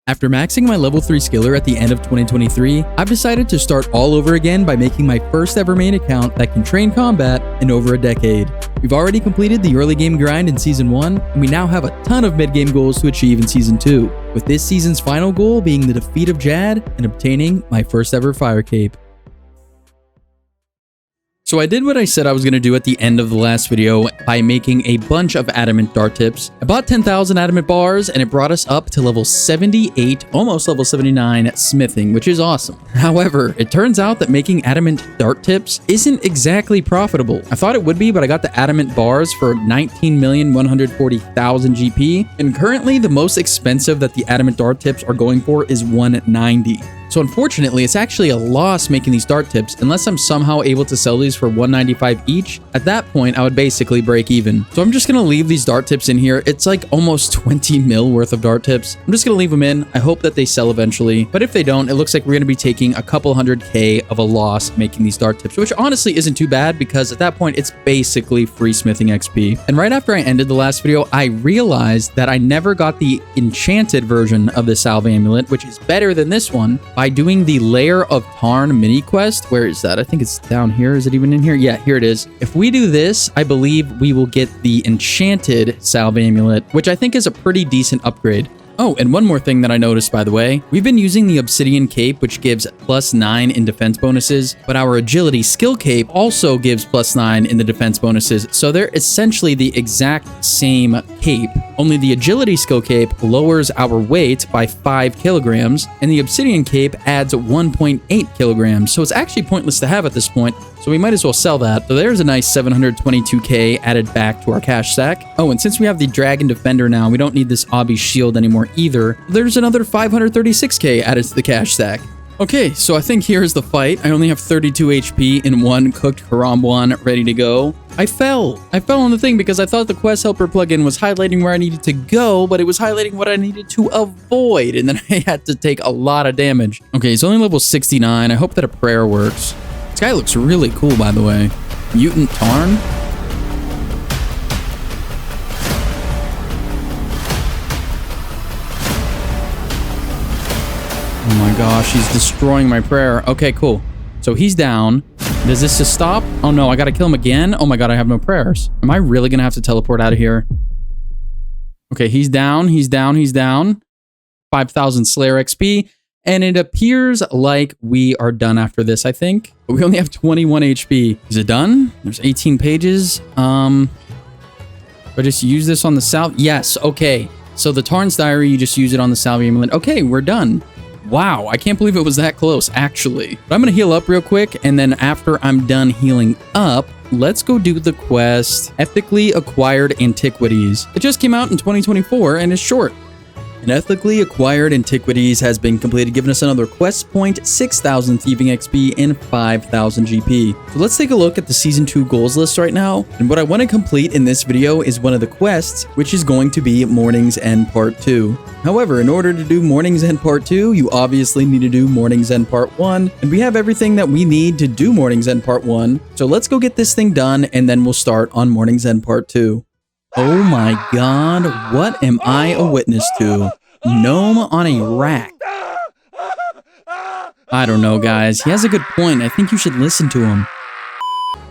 After maxing my level 3 skiller at the end of 2023, I've decided to start all over again by making my first ever main account that can train combat in over a decade. We've already completed the early game grind in Season 1, and we now have a ton of mid-game goals to achieve in Season 2, with this season's final goal being the defeat of Jad and obtaining my first ever fire cape. So I did what I said I was going to do at the end of the last video by making a bunch of Adamant Dart tips. I bought 10,000 Adamant bars and it brought us up to level 78, almost level 79 smithing, which is awesome. However, it turns out that making Adamant Dart tips isn't exactly profitable. I thought it would be, but I got the Adamant bars for 19,140,000 GP, and currently the most expensive that the Adamant Dart tips are going for is 190. So unfortunately, it's actually a loss making these dart tips unless I'm somehow able to sell these for 195 each. At that point, I would basically break even. So I'm just going to leave these dart tips in here. It's like almost 20 mil worth of dart tips. I'm just going to leave them in. I hope that they sell eventually. But if they don't, it looks like we're going to be taking a couple 100K of a loss making these dart tips, which honestly isn't too bad because at that point, it's basically free smithing XP. And right after I ended the last video, I realized that I never got the enchanted version of the Salve Amulet, which is better than this one, by doing the Lair of Tarn mini quest. Where is that? I think it's down here. Is it even in here? Yeah, here it is. If we do this, I believe we will get the enchanted Salve Amulet, which I think is a pretty decent upgrade. Oh, and one more thing that I noticed, by the way, we've been using the Obsidian Cape, which gives +9 in defense bonuses, but our Agility Skill Cape also gives +9 in the defense bonuses, so they're essentially the exact same cape, only the Agility Skill Cape lowers our weight by 5 kilograms, and the Obsidian Cape adds 1.8 kilograms, so it's actually pointless to have at this point, so we might as well sell that. So there's a nice 722K added back to our cash stack. Oh, and since we have the Dragon Defender now, we don't need this Obby Shield anymore either. There's another 536K added to the cash stack. Okay, so I think here's the fight. I only have 32 HP in one cooked Harambuan ready to go. I fell on the thing because I thought the Quest Helper plugin was highlighting where I needed to go, but it was highlighting what I needed to avoid, and then I had to take a lot of damage. Okay, he's only level 69. I hope that a prayer works. This guy looks really cool, by the way. Mutant Tarn? Oh my gosh, he's destroying my prayer. Okay, cool. So he's down. Does this just stop? Oh no, I gotta kill him again? Oh my god, I have no prayers. Am I really gonna have to teleport out of here? Okay, he's down, he's down, he's down. 5,000 Slayer XP. And it appears like we are done after this, I think. But we only have 21 HP. Is it done? There's 18 pages. Do I just use this on the Salve? Yes, okay. So the Tarn's Diary, you just use it on the Salve Amulet. Okay, we're done. Wow, I can't believe it was that close, actually. But I'm going to heal up real quick, and then after I'm done healing up, let's go do the quest, Ethically Acquired Antiquities. It just came out in 2024, and it's short. And Ethically Acquired Antiquities has been completed, giving us another quest point, 6,000 thieving XP, and 5,000 GP. So let's take a look at the Season 2 goals list right now. And what I want to complete in this video is one of the quests, which is going to be Mourning's End Part 2. However, in order to do Mourning's End Part 2, you obviously need to do Mourning's End Part 1. And we have everything that we need to do Mourning's End Part 1. So let's go get this thing done, and then we'll start on Mourning's End Part 2. Oh my god, what am I a witness to? Gnome on a rack. I don't know, guys. He has a good point. I think you should listen to him.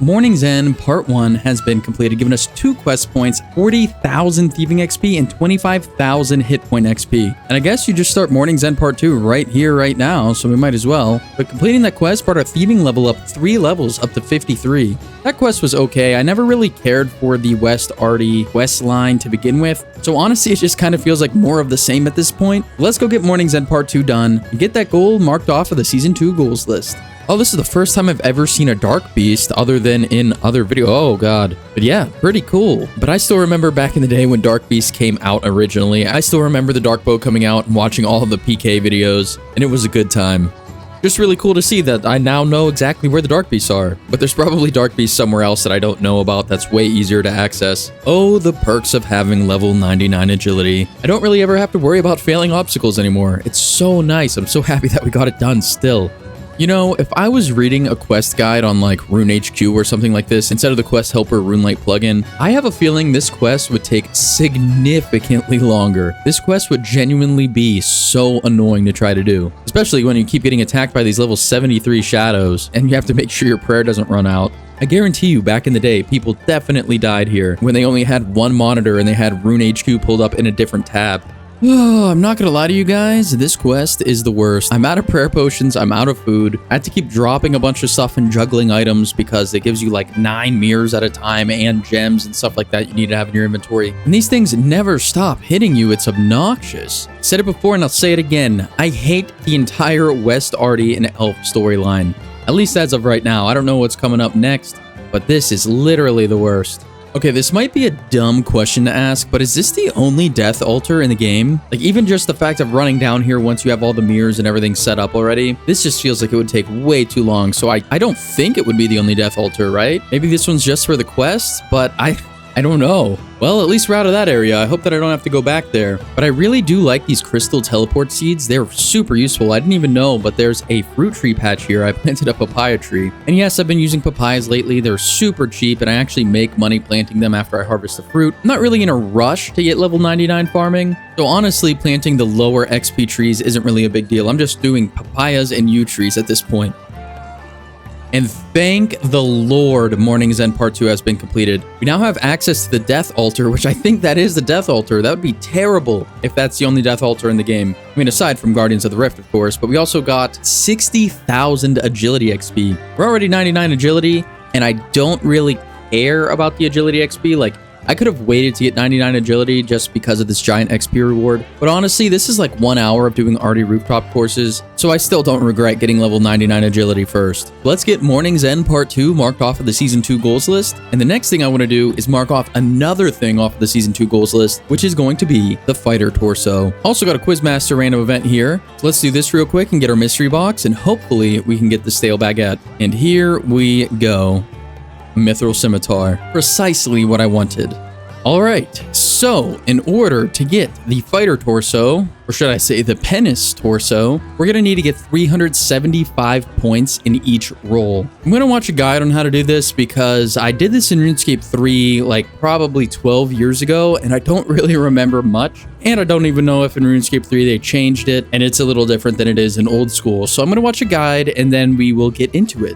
Mourning's End Part 1 has been completed, giving us 2 quest points, 40,000 thieving XP, and 25,000 hit point XP. And I guess you just start Mourning's End Part 2 right here, right now, so we might as well. But completing that quest brought our thieving level up 3 levels, up to 53. That quest was okay. I never really cared for the West Arty quest line to begin with, so honestly, it just kind of feels like more of the same at this point. Let's go get Mourning's End Part 2 done, and get that goal marked off of the Season 2 goals list. Oh, this is the first time I've ever seen a Dark Beast other than in other videos. Oh, God. But yeah, pretty cool. But I still remember back in the day when Dark Beast came out originally. I still remember the Dark Bow coming out and watching all of the PK videos, and it was a good time. Just really cool to see that I now know exactly where the Dark Beasts are. But there's probably Dark Beasts somewhere else that I don't know about that's way easier to access. Oh, the perks of having level 99 agility. I don't really ever have to worry about failing obstacles anymore. It's so nice. I'm so happy that we got it done still. You know, if I was reading a quest guide on like Rune HQ or something like this instead of the Quest Helper RuneLight plugin, I have a feeling this quest would take significantly longer. This quest would genuinely be so annoying to try to do, especially when you keep getting attacked by these level 73 shadows and you have to make sure your prayer doesn't run out. I guarantee you, back in the day, people definitely died here when they only had one monitor and they had Rune HQ pulled up in a different tab. Oh, I'm not gonna lie to you guys, this quest is the worst. I'm out of prayer potions, I'm out of food. I had to keep dropping a bunch of stuff and juggling items because it gives you like 9 mirrors at a time and gems and stuff like that you need to have in your inventory. And these things never stop hitting you, it's obnoxious. Said it before and I'll say it again, I hate the entire West Arty and Elf storyline. At least as of right now. I don't know what's coming up next, but this is literally the worst. Okay, this might be a dumb question to ask, but is this the only death altar in the game? Like, even just the fact of running down here once you have all the mirrors and everything set up already, this just feels like it would take way too long, so I don't think it would be the only death altar, right? Maybe this one's just for the quest, but I don't know. Well, at least we're out of that area. I hope that I don't have to go back there. But I really do like these crystal teleport seeds. They're super useful. I didn't even know, but there's a fruit tree patch here. I planted a papaya tree. And yes, I've been using papayas lately. They're super cheap, and I actually make money planting them after I harvest the fruit. I'm not really in a rush to get level 99 farming. So honestly, planting the lower XP trees isn't really a big deal. I'm just doing papayas and yew trees at this point. And thank the Lord, Mourning's End Part 2 has been completed. We now have access to the Death Altar, which I think that is the Death Altar. That would be terrible if that's the only Death Altar in the game. I mean, aside from Guardians of the Rift, of course, but we also got 60,000 Agility XP. We're already 99 Agility, and I don't really care about the Agility XP. Like, I could have waited to get 99 Agility just because of this giant XP reward. But honestly, this is like 1 hour of doing arty rooftop courses, so I still don't regret getting level 99 Agility first. Let's get Mourning's End Part 2 marked off of the Season 2 goals list. And the next thing I want to do is mark off another thing off of the Season 2 goals list, which is going to be the Fighter Torso. Also got a Quizmaster random event here. So let's do this real quick and get our mystery box, and hopefully we can get the stale baguette. And here we go. Mithril Scimitar. Precisely what I wanted. Alright, so in order to get the Fighter Torso, or should I say the Penis Torso, we're going to need to get 375 points in each roll. I'm going to watch a guide on how to do this because I did this in RuneScape 3 like probably 12 years ago, and I don't really remember much. And I don't even know if in RuneScape 3 they changed it, and it's a little different than it is in old school. So I'm going to watch a guide, and then we will get into it.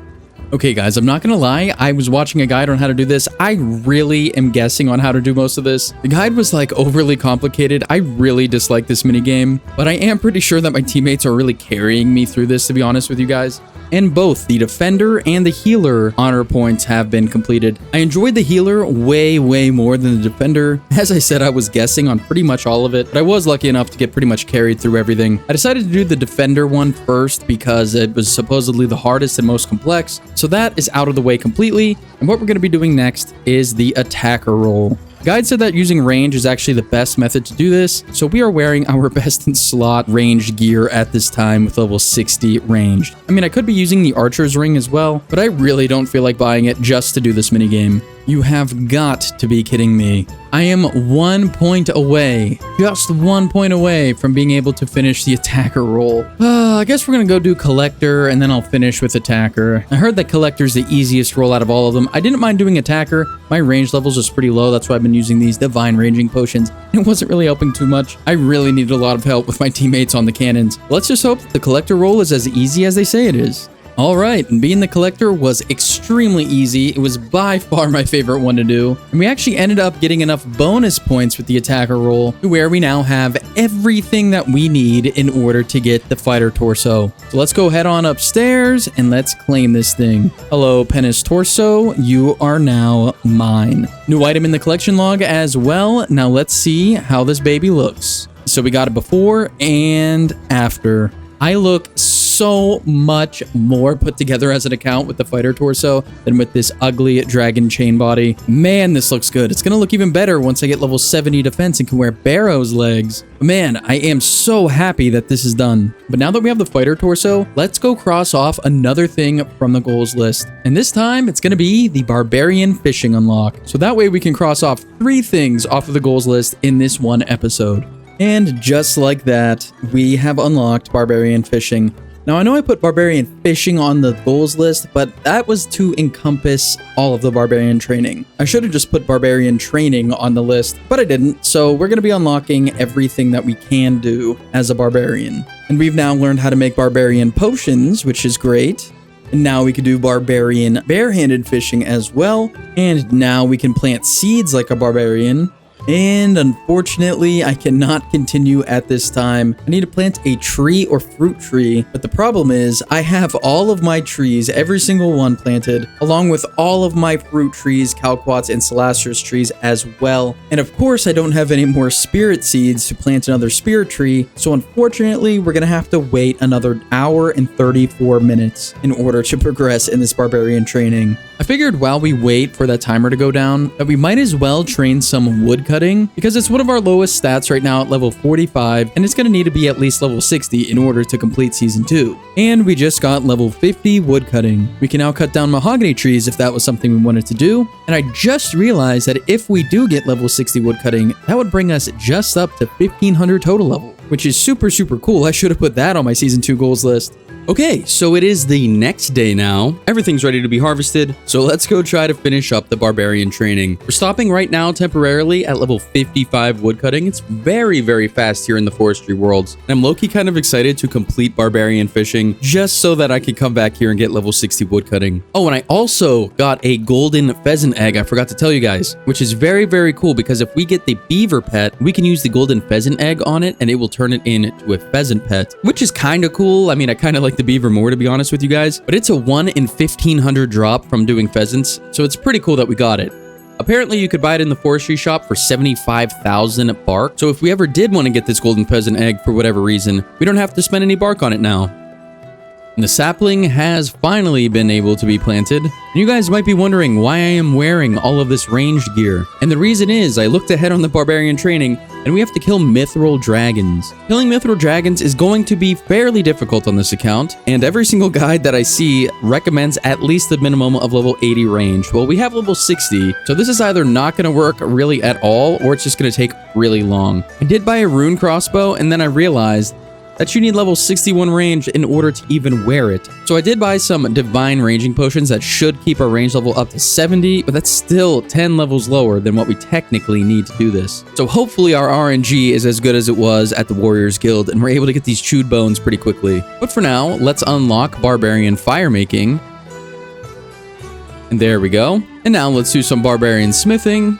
Okay, guys, I'm not gonna lie, I was watching a guide on how to do this. I really am guessing on how to do most of this. The guide was like overly complicated. I really dislike this minigame, but I am pretty sure that my teammates are really carrying me through this, to be honest with you guys. And both the Defender and the Healer honor points have been completed. I enjoyed the Healer way more than the Defender. As I said, I was guessing on pretty much all of it, but I was lucky enough to get pretty much carried through everything. I decided to do the Defender one first because it was supposedly the hardest and most complex. So that is out of the way completely. And what we're going to be doing next is the Attacker role. The guide said that using range is actually the best method to do this, so we are wearing our best in slot range gear at this time with level 60 ranged. I mean, I could be using the Archer's Ring as well, but I really don't feel like buying it just to do this minigame. You have got to be kidding me. I am 1 point away, just 1 point away from being able to finish the Attacker role. I guess we're gonna go do Collector, and then I'll finish with Attacker. I heard that Collector's the easiest role out of all of them. I didn't mind doing Attacker. My range levels was pretty low, that's why I've been using these Divine Ranging Potions. It wasn't really helping too much. I really needed a lot of help with my teammates on the cannons. Let's just hope that the Collector role is as easy as they say it is. Alright, and being the Collector was extremely easy. It was by far my favorite one to do. And we actually ended up getting enough bonus points with the Attacker role to where we now have everything that we need in order to get the Fighter Torso. So let's go head on upstairs and let's claim this thing. Hello, Penis Torso. You are now mine. New item in the collection log as well. Now let's see how this baby looks. So we got it before and after. I look so much more put together as an account with the Fighter Torso than with this ugly dragon chain body. Man, this looks good. It's gonna look even better once I get level 70 defense and can wear Barrow's legs. Man, I am so happy that this is done. But now that we have the Fighter Torso, let's go cross off another thing from the goals list. And this time, it's gonna be the Barbarian Fishing unlock. So that way we can cross off 3 things off of the goals list in this one episode. And just like that, we have unlocked Barbarian Fishing. Now, I know I put Barbarian Fishing on the goals list, but that was to encompass all of the Barbarian Training. I should have just put Barbarian Training on the list, but I didn't, so we're going to be unlocking everything that we can do as a Barbarian. And we've now learned how to make Barbarian Potions, which is great. And now we can do Barbarian Barehanded Fishing as well. And now we can plant seeds like a Barbarian. And unfortunately, I cannot continue at this time. I need to plant a tree or fruit tree, but the problem is I have all of my trees, every single one planted, along with all of my fruit trees, Calquats, and Celastrus trees as well. And of course, I don't have any more spirit seeds to plant another spirit tree, so unfortunately, we're gonna have to wait another hour and 34 minutes in order to progress in this Barbarian Training. I figured while we wait for that timer to go down, that we might as well train some woodcutting, because it's one of our lowest stats right now at level 45, and it's going to need to be at least level 60 in order to complete Season 2. And we just got level 50 woodcutting. We can now cut down mahogany trees if that was something we wanted to do, and I just realized that if we do get level 60 woodcutting, that would bring us just up to 1500 total level, which is super cool. I should have put that on my Season 2 goals list. Okay, so it is the next day now. Everything's ready to be harvested, so let's go try to finish up the Barbarian Training. We're stopping right now temporarily at level 55 woodcutting. It's very fast here in the forestry worlds. And I'm low-key kind of excited to complete Barbarian Fishing just so that I can come back here and get level 60 woodcutting. Oh, and I also got a golden pheasant egg, I forgot to tell you guys, which is very cool because if we get the beaver pet, we can use the golden pheasant egg on it and it will turn it into a pheasant pet, which is kind of cool. I mean, I kind of like the beaver more, to be honest with you guys, but it's a 1 in 1500 drop from doing pheasants, so it's pretty cool that we got it. Apparently, you could buy it in the forestry shop for 75,000 bark, so if we ever did want to get this golden pheasant egg for whatever reason, we don't have to spend any bark on it now. And the sapling has finally been able to be planted. And you guys might be wondering why I am wearing all of this ranged gear. And the reason is I looked ahead on the Barbarian Training and we have to kill Mithril Dragons. Killing Mithril Dragons is going to be fairly difficult on this account, and every single guide that I see recommends at least the minimum of level 80 range. Well, we have level 60, so this is either not going to work really at all, or it's just going to take really long. I did buy a rune crossbow, and then I realized that you need level 61 range in order to even wear it. So I did buy some divine ranging potions that should keep our range level up to 70, but that's still 10 levels lower than what we technically need to do this. So hopefully our RNG is as good as it was at the Warriors Guild, and we're able to get these chewed bones pretty quickly. But for now, let's unlock Barbarian Fire Making. And there we go. And now let's do some Barbarian Smithing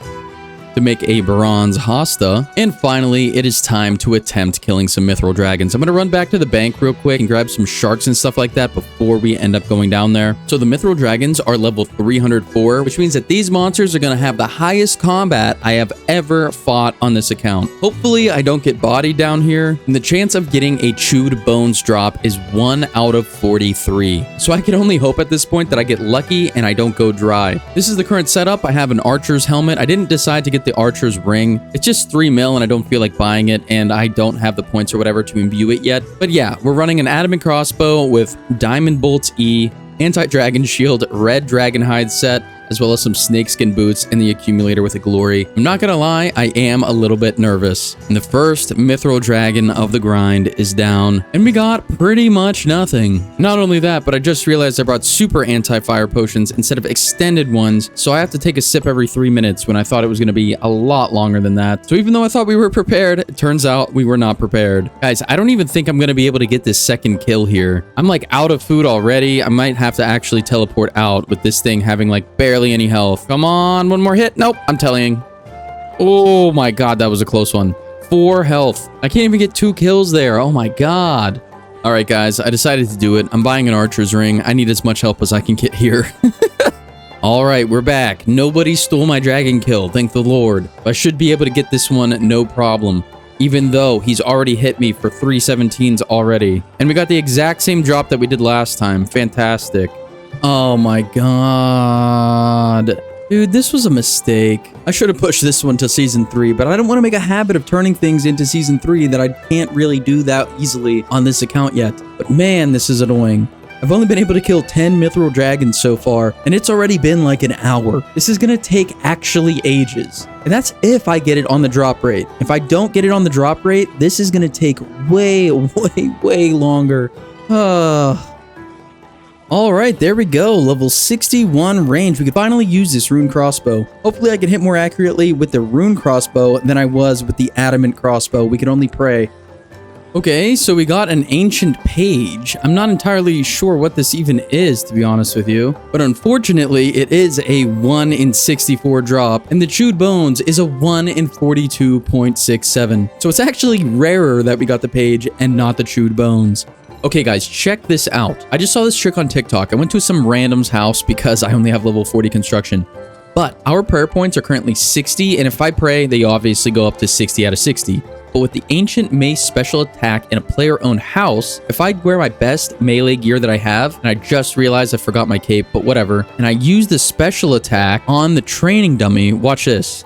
to make a bronze hosta. And finally, it is time to attempt killing some Mithril Dragons. I'm going to run back to the bank real quick and grab some sharks and stuff like that before we end up going down there. So the Mithril Dragons are level 304, which means that these monsters are going to have the highest combat I have ever fought on this account. Hopefully, I don't get bodied down here, and the chance of getting a chewed bones drop is 1 out of 43. So I can only hope at this point that I get lucky and I don't go dry. This is the current setup. I have an archer's helmet. I didn't decide to get the archer's ring. It's just 3 mil and I don't feel like buying it, and I don't have the points or whatever to imbue it yet. But yeah, we're running an adamant crossbow with diamond bolts E, anti-dragon shield, red dragon hide set, as well as some snakeskin boots and the accumulator with a glory. I'm not gonna lie, I am a little bit nervous. And the first Mithril Dragon of the grind is down, and we got pretty much nothing. Not only that, but I just realized I brought super anti-fire potions instead of extended ones, so I have to take a sip every 3 minutes when I thought it was gonna be a lot longer than that. So even though I thought we were prepared, it turns out we were not prepared. Guys, I don't even think I'm gonna be able to get this second kill here. I'm like out of food already. I might have to actually teleport out with this thing having like barely any health. Come on, one more hit. Nope, I'm telling. Oh my god, that was a close one. 4 health. I can't even get 2 kills there. Oh my god. All right, guys, I decided to do it. I'm buying an archer's ring. I need as much help as I can get here. All right, we're back. Nobody stole my dragon kill, thank the Lord. I should be able to get this one no problem, even though he's already hit me for 3 17s already. And we got the exact same drop that we did last time. Fantastic. Oh my god. Dude, this was a mistake. I should have pushed this one to Season 3, but I don't want to make a habit of turning things into Season 3 that I can't really do that easily on this account yet. But man, this is annoying. I've only been able to kill 10 Mithril Dragons so far, and it's already been like an hour. This is gonna take actually ages. And that's if I get it on the drop rate. If I don't get it on the drop rate, this is gonna take way longer. All right, there we go. Level 61 range. We could finally use this rune crossbow. Hopefully I can hit more accurately with the rune crossbow than I was with the adamant crossbow. We can only pray. Okay, so we got an ancient page. I'm not entirely sure what this even is, to be honest with you. But unfortunately, it is a 1 in 64 drop, and the chewed bones is a 1 in 42.67. So it's actually rarer that we got the page and not the chewed bones. Okay guys, check this out. I just saw this trick on TikTok. I went to some random's house because I only have level 40 construction. But our prayer points are currently 60, and if I pray, they obviously go up to 60 out of 60. But with the Ancient Mace special attack in a player-owned house, if I wear my best melee gear that I have, and I just realized I forgot my cape, but whatever, and I use the special attack on the training dummy, watch this.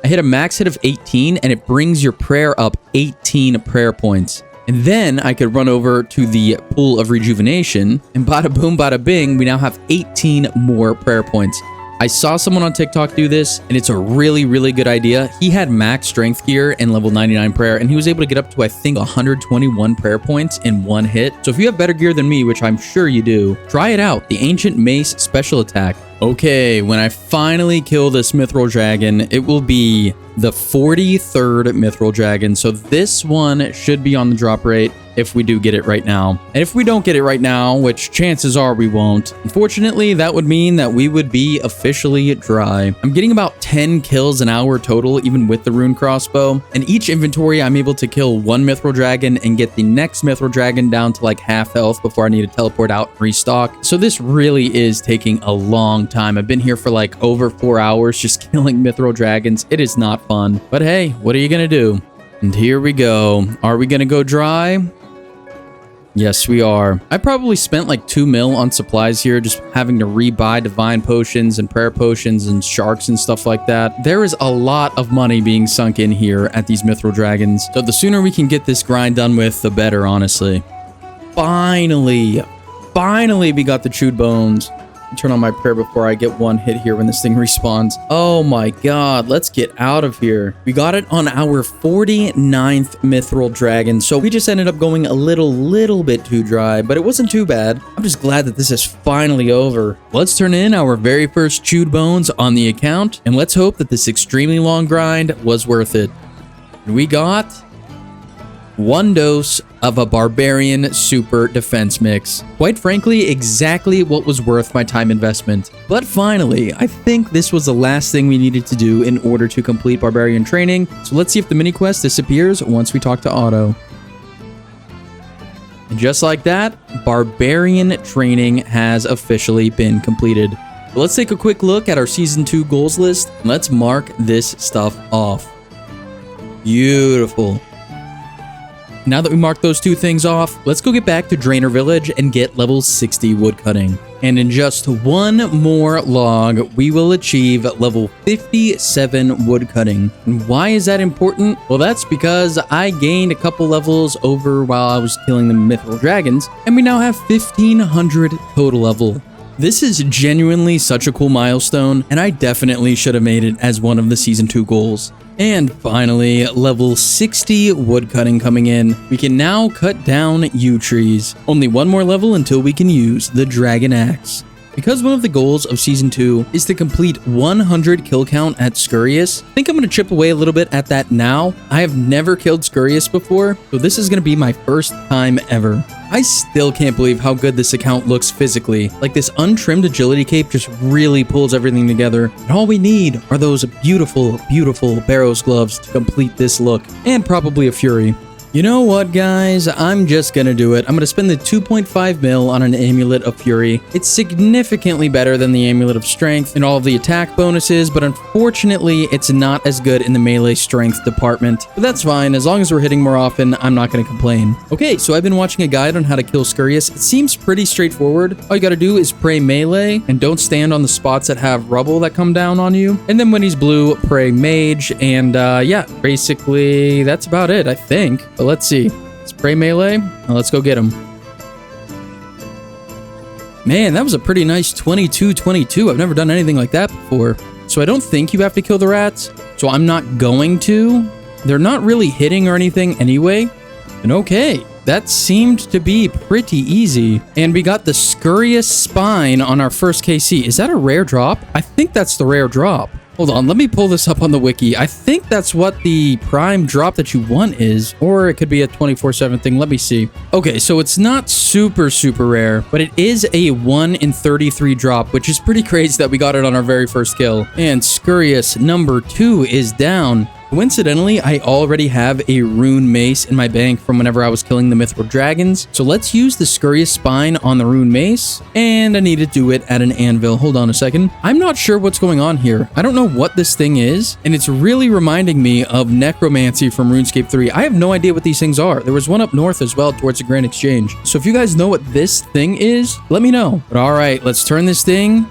I hit a max hit of 18, and it brings your prayer up 18 prayer points. And then I could run over to the pool of rejuvenation, and bada boom, bada bing, we now have 18 more prayer points. I saw someone on TikTok do this, and it's a really, really good idea. He had max strength gear and level 99 prayer, and he was able to get up to, I think, 121 prayer points in one hit. So if you have better gear than me, which I'm sure you do, try it out. The Ancient Mace special attack. Okay, when I finally kill this Mithril Dragon, it will be the 43rd Mithril Dragon. So this one should be on the drop rate if we do get it right now. And if we don't get it right now, which chances are we won't, unfortunately, that would mean that we would be officially dry. I'm getting about 10 kills an hour total, even with the rune crossbow. And each inventory, I'm able to kill one Mithril Dragon and get the next Mithril Dragon down to like half health before I need to teleport out and restock. So this really is taking a long time. I've been here for like over 4 hours just killing Mithril Dragons. It is not fun. But hey, what are you gonna do? And here we go. Are we gonna go dry? Yes, we are. I probably spent like 2 mil on supplies here, just having to rebuy divine potions and prayer potions and sharks and stuff like that. There is a lot of money being sunk in here at these Mithril Dragons. So the sooner we can get this grind done with, the better, honestly. Finally we got the chewed bones. Turn on my prayer before I get one hit here when this thing respawns. Oh my god, let's get out of here. We got it on our 49th Mithril Dragon, so we just ended up going a little bit too dry, but it wasn't too bad. I'm just glad that this is finally over. Let's turn in our very first chewed bones on the account, and let's hope that this extremely long grind was worth it. And we got 1 dose of a Barbarian Super Defense Mix. Quite frankly, exactly what was worth my time investment. But finally, I think this was the last thing we needed to do in order to complete Barbarian Training. So let's see if the mini quest disappears once we talk to Otto. And just like that, Barbarian Training has officially been completed. But let's take a quick look at our Season 2 goals list. And let's mark this stuff off. Beautiful. Now that we marked those 2 things off, let's go get back to Drainer Village and get level 60 woodcutting. And in just 1 more log, we will achieve level 57 woodcutting. And why is that important? Well, that's because I gained a couple levels over while I was killing the Mithril Dragons, and we now have 1500 total level. This is genuinely such a cool milestone, and I definitely should have made it as one of the Season 2 goals. And finally, level 60 woodcutting coming in. We can now cut down yew trees. Only 1 more level until we can use the Dragon Axe. Because one of the goals of Season 2 is to complete 100 kill count at Scurious, I think I'm going to chip away a little bit at that now. I have never killed Scurious before, so this is going to be my first time ever. I still can't believe how good this account looks physically. Like, this untrimmed agility cape just really pulls everything together. And all we need are those beautiful, beautiful Barrows gloves to complete this look. And probably a Fury. You know what, guys? I'm just gonna do it. I'm gonna spend the 2.5 mil on an Amulet of Fury. It's significantly better than the Amulet of Strength and all of the attack bonuses, but unfortunately, it's not as good in the melee strength department. But that's fine. As long as we're hitting more often, I'm not gonna complain. Okay, so I've been watching a guide on how to kill Scurious. It seems pretty straightforward. All you gotta do is pray melee and don't stand on the spots that have rubble that come down on you. And then when he's blue, pray mage. And yeah, basically, that's about it, I think. But let's see. Let's pray melee, and let's go get him. Man, that was a pretty nice 22-22. I've never done anything like that before. So I don't think you have to kill the rats. So I'm not going to. They're not really hitting or anything anyway. And okay. that seemed to be pretty easy. And we got the Scurrious Spine on our first KC. Is that a rare drop? I think that's the rare drop. Hold on, let me pull this up on the wiki. I think that's what the prime drop that you want is, or it could be a 24/7 thing. Let me see. Okay, so it's not super rare, but it is a 1 in 33 drop, which is pretty crazy that we got it on our very first kill. And Scurrious number 2 is down. Coincidentally, I already have a rune mace in my bank from whenever I was killing the Mithril Dragons. So let's use the Scurrious Spine on the rune mace. And I need to do it at an anvil. Hold on a second. I'm not sure what's going on here. I don't know what this thing is. And it's really reminding me of Necromancy from RuneScape 3. I have no idea what these things are. There was one up north as well towards the Grand Exchange. So if you guys know what this thing is, let me know. But all right, let's turn this thing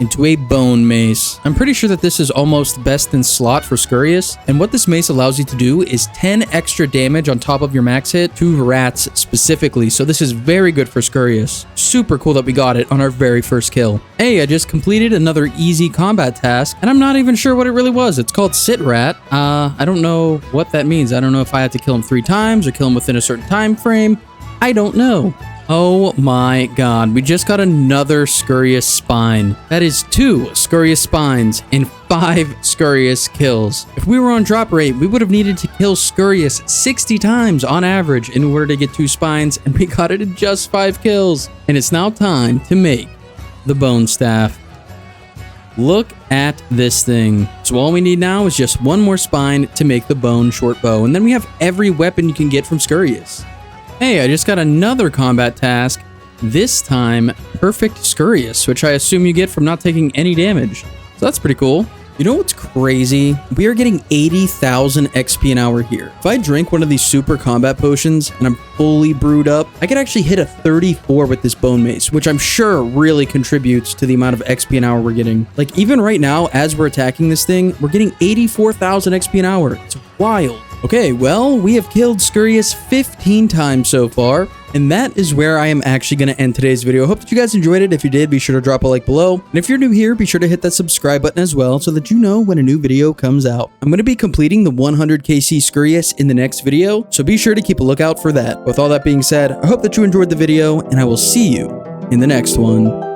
into a bone mace. I'm pretty sure that this is almost best in slot for Scurrious, and what this mace allows you to do is 10 extra damage on top of your max hit to rats specifically, so this is very good for Scurrious. Super cool that we got it on our very first kill. Hey, I just completed another easy combat task, and I'm not even sure what it really was. It's called Sit Rat. I don't know what that means. I don't know if I had to kill him 3 times or kill him within a certain time frame. I don't know. Oh my god, we just got another Scurrious Spine. That is 2 Scurrious Spines and 5 Scurrious kills. If we were on drop rate, we would have needed to kill Scurrious 60 times on average in order to get 2 spines, and we got it in just 5 kills. And it's now time to make the Bone Staff. Look at this thing. So all we need now is just 1 more spine to make the bone short bow, and then we have every weapon you can get from Scurrious. Hey, I just got another combat task. This time, Perfect Scurrious, which I assume you get from not taking any damage. So that's pretty cool. You know what's crazy? We are getting 80,000 XP an hour here. If I drink one of these super combat potions and I'm fully brewed up, I could actually hit a 34 with this bone mace, which I'm sure really contributes to the amount of XP an hour we're getting. Like even right now, as we're attacking this thing, we're getting 84,000 XP an hour. It's wild. Okay, well, we have killed Scurrious 15 times so far, and that is where I am actually going to end today's video. I hope that you guys enjoyed it. If you did, be sure to drop a like below. And if you're new here, be sure to hit that subscribe button as well so that you know when a new video comes out. I'm going to be completing the 100 KC Scurrious in the next video, so be sure to keep a lookout for that. With all that being said, I hope that you enjoyed the video, and I will see you in the next one.